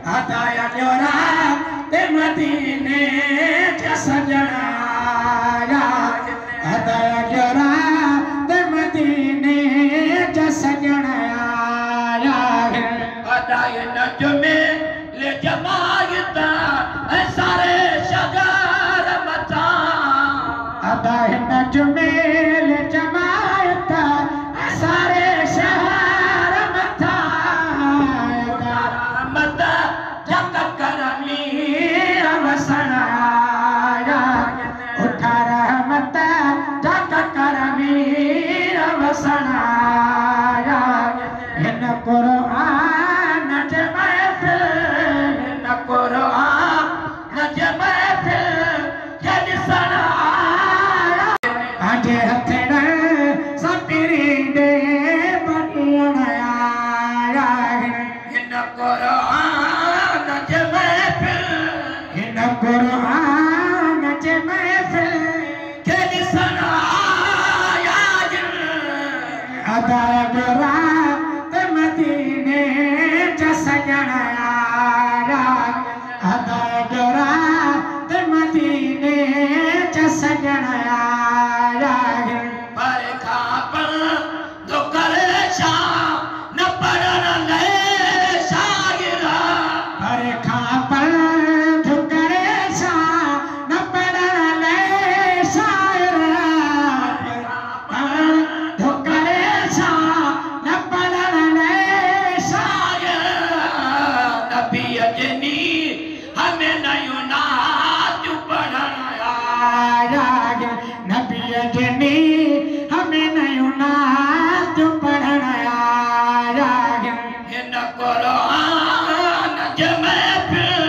हदाया जोरा ते मदीने च सजना आया हदाया जोरा ते मदीने च सजना आया हदाया नजमे ले जमायता सारे शगर मता हदाया नजमे ले जमायता सारे शहर मता मत जग करमी अवसना उठा रहमत जग करमी अवसना इन कुरान जे महफिल इन कुरान जे महफिल के ॾिसण आजे हथड़ सपिरी दे बनियण आया इन कुरान जे महफिल इन कुरान जे महफिल के ॾिसण आया अदा रात मदीने च सजण आया अदा रात मदीने च सजण आया पर खापन तो करे शाम न पढ़न ले शागिरा पर खापन तो करे शाम न पढ़न ले शागिरा तो करे शाम न पढ़न ले शागिरा नबी अजनी हमें नयो नाच पढ़न आया नबी अजनी हमें नयो नाच पढ़न आया इन कुरान जे महफिल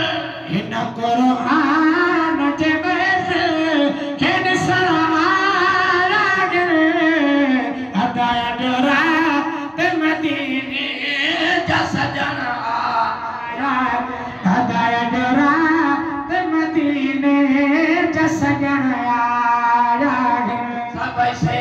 इन कुरान जे महफिल के ॾिसण आया हदाया रात मदीने जा सजण आया हदाया रात मदीने जा सजण आया सब से